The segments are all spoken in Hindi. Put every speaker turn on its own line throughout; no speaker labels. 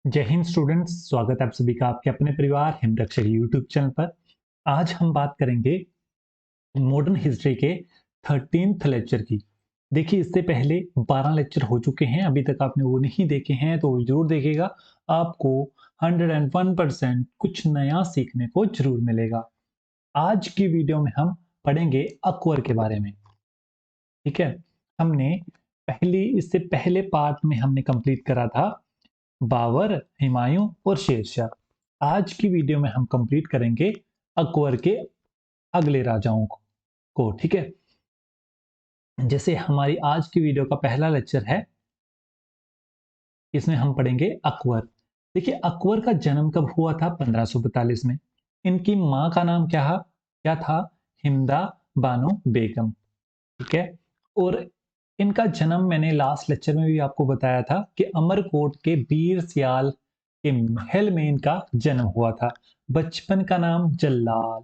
जय हिंद स्टूडेंट्स, स्वागत है आप सभी का आपके अपने परिवार हिमरक्षक यूट्यूब चैनल पर। आज हम बात करेंगे मॉडर्न हिस्ट्री के 13th लेक्चर की। देखिए, इससे पहले 12 लेक्चर हो चुके हैं। अभी तक आपने वो नहीं देखे हैं तो जरूर देखिएगा। आपको 101% कुछ नया सीखने को जरूर मिलेगा। आज की वीडियो में हम पढ़ेंगे अकबर के बारे में। ठीक है, हमने इससे पहले पार्ट में हमने कंप्लीट करा था बाबर, हुमायूं और शेरशाह। आज की वीडियो में हम कंप्लीट करेंगे अकबर के अगले राजाओं को। ठीक है, जैसे हमारी आज की वीडियो का पहला लेक्चर है, इसमें हम पढ़ेंगे अकबर। देखिए, अकबर का जन्म कब हुआ था? 1542 में। इनकी माँ का नाम क्या था? हिंदा बानो बेगम। ठीक है, और इनका जन्म मैंने लास्ट लेक्चर में भी आपको बताया था कि अमरकोट के बीर सियाल के महल में इनका जन्म हुआ था। बचपन का नाम जल्लाल,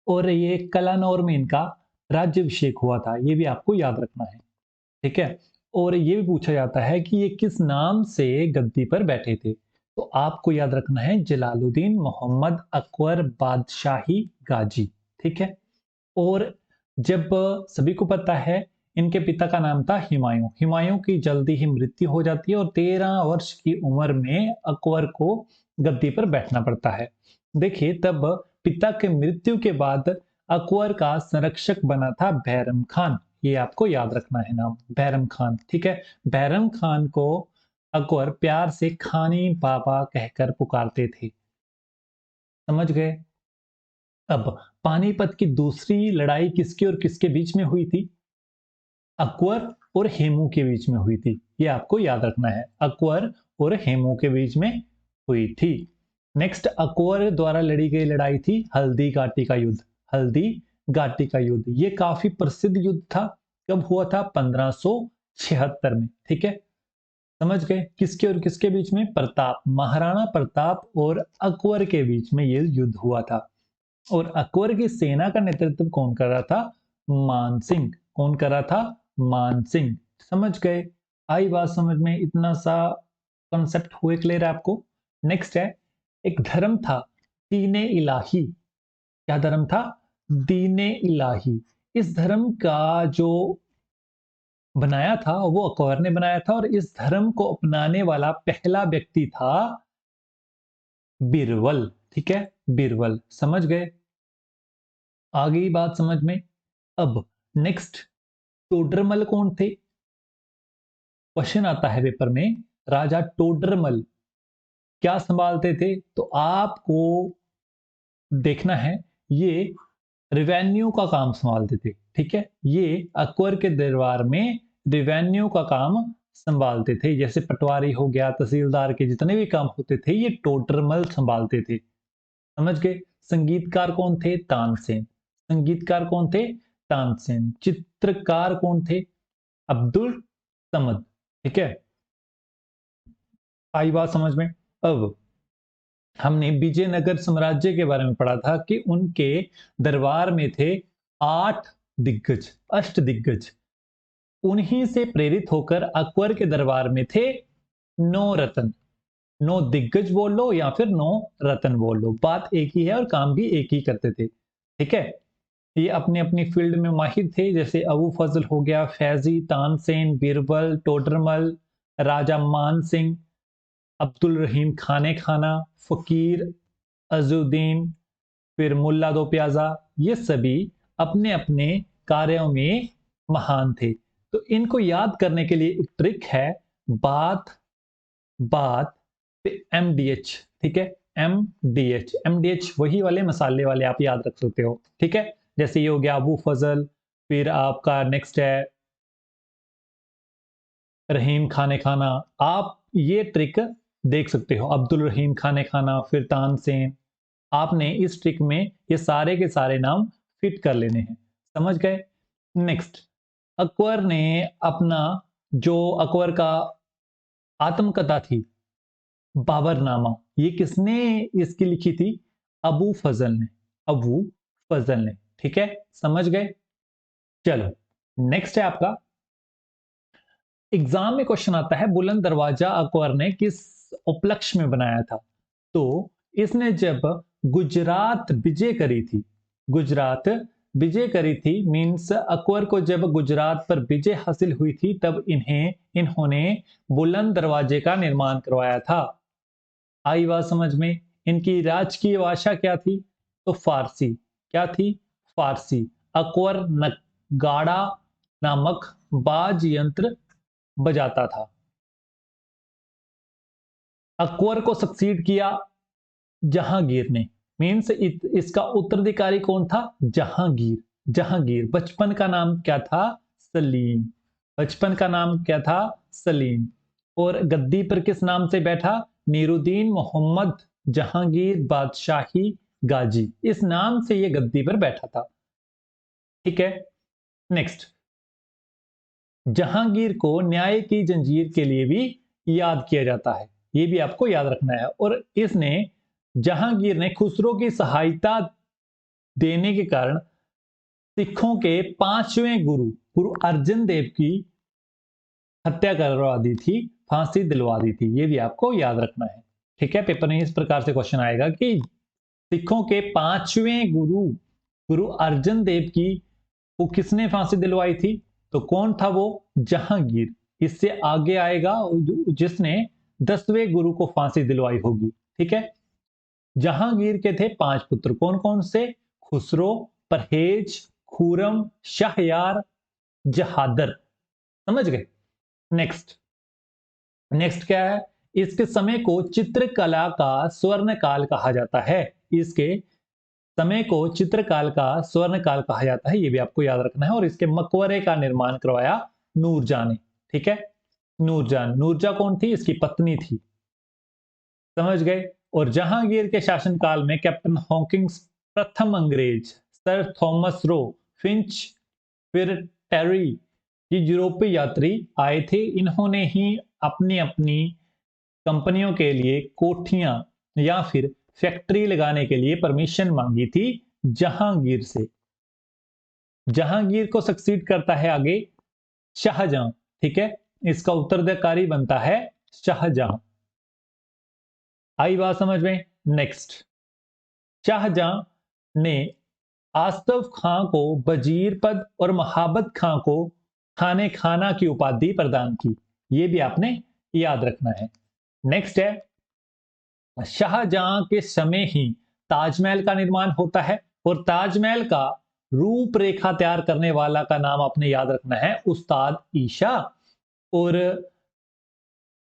और ये कलानौर में इनका राज्याभिषेक हुआ था। ये भी आपको याद रखना है। ठीक है, और ये भी पूछा जाता है कि ये किस नाम से गद्दी पर बैठे थे। तो आपको याद रखना है जलालुद्दीन मोहम्मद अकबर बादशाही गाजी। ठीक है, और जब सभी को पता है, इनके पिता का नाम था हुमायूं। हुमायूं की जल्दी ही मृत्यु हो जाती है और 13 वर्ष की उम्र में अकबर को गद्दी पर बैठना पड़ता है। देखिए, तब पिता के मृत्यु के बाद अकबर का संरक्षक बना था बैरम खान। ये आपको याद रखना है नाम, बैरम खान। ठीक है, बैरम खान को अकबर प्यार से खानी बाबा कहकर पुकारते थे। समझ गए? अब पानीपत की दूसरी लड़ाई किसके और किसके बीच में हुई थी? अकबर और हेमू के बीच में हुई थी। ये आपको याद रखना है, अकबर और हेमू के बीच में हुई थी। नेक्स्ट, अकबर द्वारा लड़ी गई लड़ाई थी हल्दी घाटी का युद्ध। हल्दी घाटी का युद्ध ये काफी प्रसिद्ध युद्ध था। कब हुआ था? 1576 में। ठीक है, समझ गए? किसके और किसके बीच में? महाराणा प्रताप और अकबर के बीच में ये युद्ध हुआ था। और अकबर की सेना का नेतृत्व कौन कर रहा था? मान सिंह। कौन कर रहा था? मान सिंह। समझ गए? आई बात समझ में? इतना सा कॉन्सेप्ट हुए क्लियर आपको? नेक्स्ट है, एक धर्म था दीने इलाही। क्या धर्म था? दीने इलाही। इस धर्म का जो बनाया था वो अकबर ने बनाया था, और इस धर्म को अपनाने वाला पहला व्यक्ति था बीरबल। ठीक है, बीरबल। समझ गए? आ गई बात समझ में? अब नेक्स्ट, टोडरमल कौन थे? क्वेश्चन आता है पेपर में, राजा टोडरमल क्या संभालते थे? तो आपको देखना है, ये रिवेन्यू का काम संभालते थे। ठीक है, ये अकबर के दरबार में रिवेन्यू का काम संभालते थे। जैसे पटवारी हो गया, तहसीलदार के जितने भी काम होते थे ये टोडरमल संभालते थे। समझ गए? संगीतकार कौन थे? तानसेन। संगीतकार कौन थे? तानसेन। चित्रकार कौन थे? अब्दुल समद। ठीक है, आई बात समझ में? अब हमने विजयनगर साम्राज्य के बारे में पढ़ा था कि उनके दरबार में थे 8 दिग्गज, अष्ट दिग्गज। उन्हीं से प्रेरित होकर अकबर के दरबार में थे 9 रत्न। 9 दिग्गज बोल लो या फिर 9 रत्न बोल लो, बात एक ही है और काम भी एक ही करते थे। ठीक है, ये अपने अपनी फील्ड में माहिर थे। जैसे अबू फजल हो गया, फैजी, तानसेन, बीरबल, टोडरमल, राजा मान सिंह, अब्दुल रहीम खाने खाना, फकीर अजुद्दीन, फिर मुल्ला दो प्याजा। ये सभी अपने अपने कार्यों में महान थे। तो इनको याद करने के लिए एक ट्रिक है, बात बात पे MDH। ठीक है, MDH वही वाले मसाले वाले आप याद रख सकते हो। ठीक है, जैसे ये हो गया अबू फजल, फिर आपका नेक्स्ट है रहीम खाने खाना। आप ये ट्रिक देख सकते हो, अब्दुल रहीम खाने खाना, फिर तानसेन। आपने इस ट्रिक में ये सारे के सारे नाम फिट कर लेने हैं। समझ गए? नेक्स्ट, अकबर ने अपना जो अकबर का आत्मकथा थी बाबरनामा, ये किसने इसकी लिखी थी? अबू फजल ने। अबू फजल ने। ठीक है, समझ गए? चलो, नेक्स्ट है आपका, एग्जाम में क्वेश्चन आता है बुलंद दरवाजा अकबर ने किस उपलक्ष्य में बनाया था। तो इसने जब गुजरात विजय करी थी, गुजरात विजय करी थी मीन्स अकबर को जब गुजरात पर विजय हासिल हुई थी तब इन्होंने बुलंद दरवाजे का निर्माण करवाया था। आई बात समझ में? इनकी राजकीय भाषा क्या थी? तो फारसी। क्या थी? फारसी। अकबर नगाड़ा नामक बाज यंत्र बजाता था। अकबर को सक्सीड किया जहांगीर ने, मीन्स इसका उत्तराधिकारी कौन था? जहांगीर। जहांगीर। बचपन का नाम क्या था? सलीम। बचपन का नाम क्या था? सलीम। और गद्दी पर किस नाम से बैठा? नीरुद्दीन मोहम्मद जहांगीर बादशाही गाजी, इस नाम से ये गद्दी पर बैठा था। ठीक है, नेक्स्ट। जहांगीर को न्याय की जंजीर के लिए भी याद किया जाता है, ये भी आपको याद रखना है। और इसने जहांगीर ने खुसरो की सहायता देने के कारण सिखों के पांचवें गुरु गुरु अर्जन देव की हत्या करवा दी थी, फांसी दिलवा दी थी, ये भी आपको याद रखना है। ठीक है, पेपर में इस प्रकार से क्वेश्चन आएगा कि सिखों के पांचवें गुरु गुरु अर्जन देव की वो किसने फांसी दिलवाई थी? तो कौन था वो? जहांगीर। इससे आगे आएगा जिसने 10वें गुरु को फांसी दिलवाई होगी। ठीक है, जहांगीर के थे 5 पुत्र, कौन कौन से? खुसरो, परहेज, खुरम, शाहयार, जहादर। समझ गए? नेक्स्ट। नेक्स्ट क्या है? इसके समय को चित्रकला का स्वर्ण काल कहा जाता है। इसके समय को चित्रकाल का स्वर्ण काल कहा जाता है, ये भी आपको याद रखना है। और इसके मकबरे का निर्माण करवाया नूरजहां ने। ठीक है, नूरजहां। नूरजहां कौन थी? इसकी पत्नी थी। समझ गए? और जहांगीर के शासनकाल में कैप्टन हॉकिंस प्रथम अंग्रेज, सर थॉमस रो, फिंच, फिर टेरी, ये यूरोपीय यात्री आए थे। इन्होंने ही अपनी अपनी कंपनियों के लिए कोठियां या फिर फैक्ट्री लगाने के लिए परमिशन मांगी थी जहांगीर से। जहांगीर को सक्सीड करता है आगे शाहजहां। ठीक है, इसका उत्तराधिकारी बनता है शाहजहां। आई बात समझ में? नेक्स्ट। शाहजहां ने आस्तफ खां को वजीर पद और महाबत खां को खाने खाना की उपाधि प्रदान की, ये भी आपने याद रखना है। नेक्स्ट है, शाहजहां के समय ही ताजमहल का निर्माण होता है। और ताजमहल का रूपरेखा तैयार करने वाला का नाम आपने याद रखना है, उस्ताद ईशा। और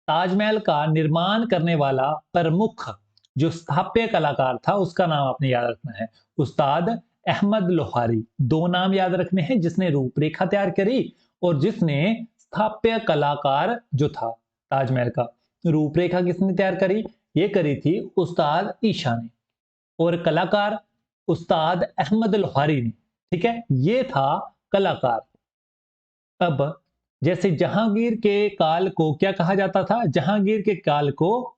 ताजमहल का निर्माण करने वाला प्रमुख जो स्थापत्य कलाकार था उसका नाम आपने याद रखना है, उस्ताद अहमद लोहारी। 2 नाम याद रखने हैं, जिसने रूपरेखा तैयार करी और जिसने स्थापत्य कलाकार जो था ताजमहल का, रूपरेखा किसने तैयार करी? ये करी थी उस्ताद ईशा ने। और कलाकार उस्ताद अहमद लोहारी ने। ठीक है, ये था कलाकार। अब जैसे जहांगीर के काल को क्या कहा जाता था? जहांगीर के काल को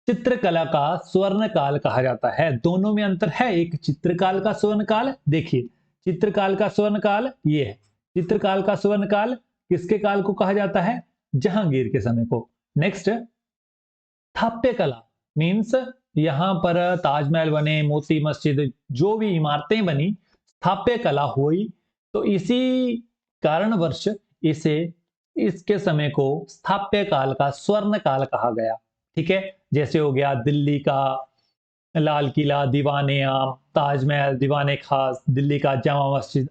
चित्रकला का स्वर्ण काल कहा जाता है। दोनों में अंतर है, एक चित्रकाल का स्वर्ण काल, देखिए चित्रकाल का स्वर्ण काल ये है। चित्रकाल का स्वर्ण काल किसके काल को कहा जाता है? जहांगीर के समय को। नेक्स्ट, स्थापत्य कला मीन्स यहां पर ताजमहल बने, मोती मस्जिद, जो भी इमारतें बनी, स्थापत्य कला हुई। तो इसी कारणवश इसे इसके समय को स्थापत्य काल का स्वर्ण काल कहा गया। ठीक है, जैसे हो गया दिल्ली का लाल किला, दीवाने आम, ताजमहल, दीवाने खास, दिल्ली का जामा मस्जिद,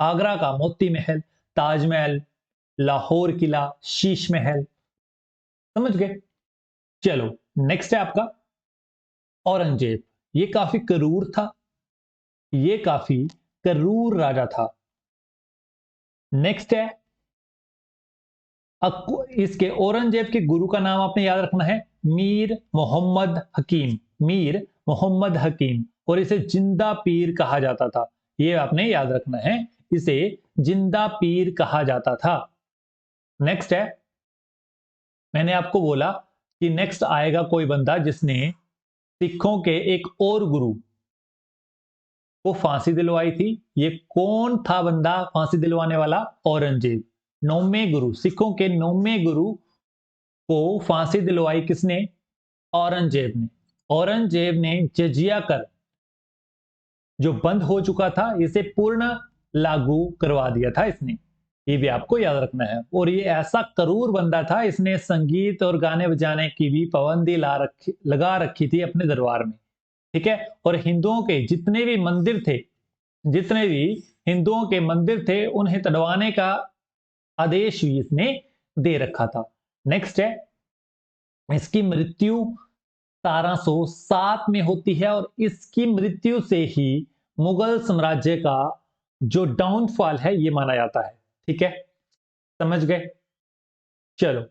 आगरा का मोती महल, ताजमहल, लाहौर किला, शीश महल। समझ गए? चलो, नेक्स्ट है आपका औरंगजेब। ये काफी क्रूर था, ये काफी क्रूर राजा था। नेक्स्ट है इसके औरंगजेब के गुरु का नाम आपने याद रखना है, मीर मोहम्मद हकीम। मीर मोहम्मद हकीम। और इसे जिंदा पीर कहा जाता था, ये आपने याद रखना है, इसे जिंदा पीर कहा जाता था। नेक्स्ट है, मैंने आपको बोला कि नेक्स्ट आएगा कोई बंदा जिसने सिखों के एक और गुरु को फांसी दिलवाई थी। ये कौन था बंदा फांसी दिलवाने वाला? औरंगजेब। 9वें गुरु, सिखों के 9वें गुरु को फांसी दिलवाई किसने? औरंगजेब ने। औरंगजेब ने जजिया कर जो बंद हो चुका था इसे पूर्ण लागू करवा दिया था इसने। ये भी आपको याद रखना है। और ये ऐसा करूर बंदा था, इसने संगीत और गाने बजाने की भी पाबंदी लगा रखी थी अपने दरबार में। ठीक है। और हिंदुओं के जितने भी मंदिर थे, जितने भी हिंदुओं के मंदिर थे उन्हें तड़वाने का आदेश भी इसने दे रखा था। नेक्स्ट है, इसकी मृत्यु 1707 में होती है और इसकी मृत्यु से ही मुगल साम्राज्य का जो डाउनफॉल है ये माना जाता है। ठीक है, समझ गए? चलो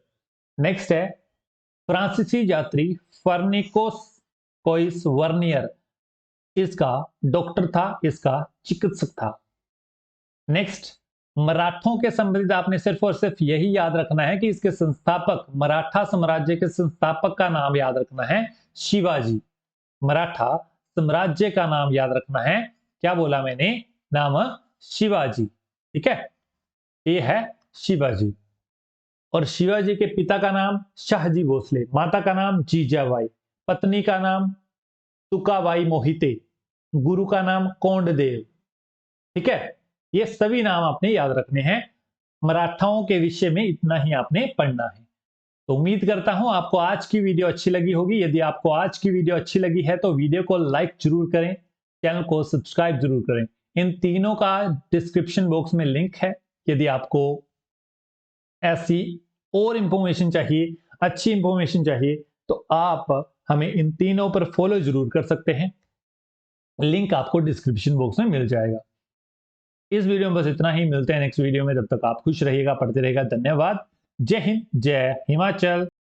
नेक्स्ट है, फ्रांसीसी यात्री फर्निकोस कोइस वर्नियर इसका डॉक्टर था, इसका चिकित्सक था। नेक्स्ट, मराठों के संबंधित आपने सिर्फ और सिर्फ यही याद रखना है कि इसके संस्थापक, मराठा साम्राज्य के संस्थापक का नाम याद रखना है शिवाजी। मराठा साम्राज्य का नाम याद रखना है, क्या बोला मैंने? नाम शिवाजी। ठीक है, ये है शिवाजी। और शिवाजी के पिता का नाम शाहजी भोसले, माता का नाम जीजाबाई, पत्नी का नाम तुकाबाई मोहिते, गुरु का नाम कोंडदेव। ठीक है, ये सभी नाम आपने याद रखने हैं। मराठाओं के विषय में इतना ही आपने पढ़ना है। तो उम्मीद करता हूं आपको आज की वीडियो अच्छी लगी होगी। यदि आपको आज की वीडियो अच्छी लगी है तो वीडियो को लाइक जरूर करें, चैनल को सब्सक्राइब जरूर करें। इन तीनों का डिस्क्रिप्शन बॉक्स में लिंक है। यदि आपको ऐसी और इंफॉर्मेशन चाहिए, अच्छी इंफॉर्मेशन चाहिए, तो आप हमें इन तीनों पर फॉलो जरूर कर सकते हैं। लिंक आपको डिस्क्रिप्शन बॉक्स में मिल जाएगा। इस वीडियो में बस इतना ही, मिलते हैं नेक्स्ट वीडियो में। तब तक आप खुश रहिएगा, पढ़ते रहिएगा। धन्यवाद। जय हिंद, जय हिमाचल।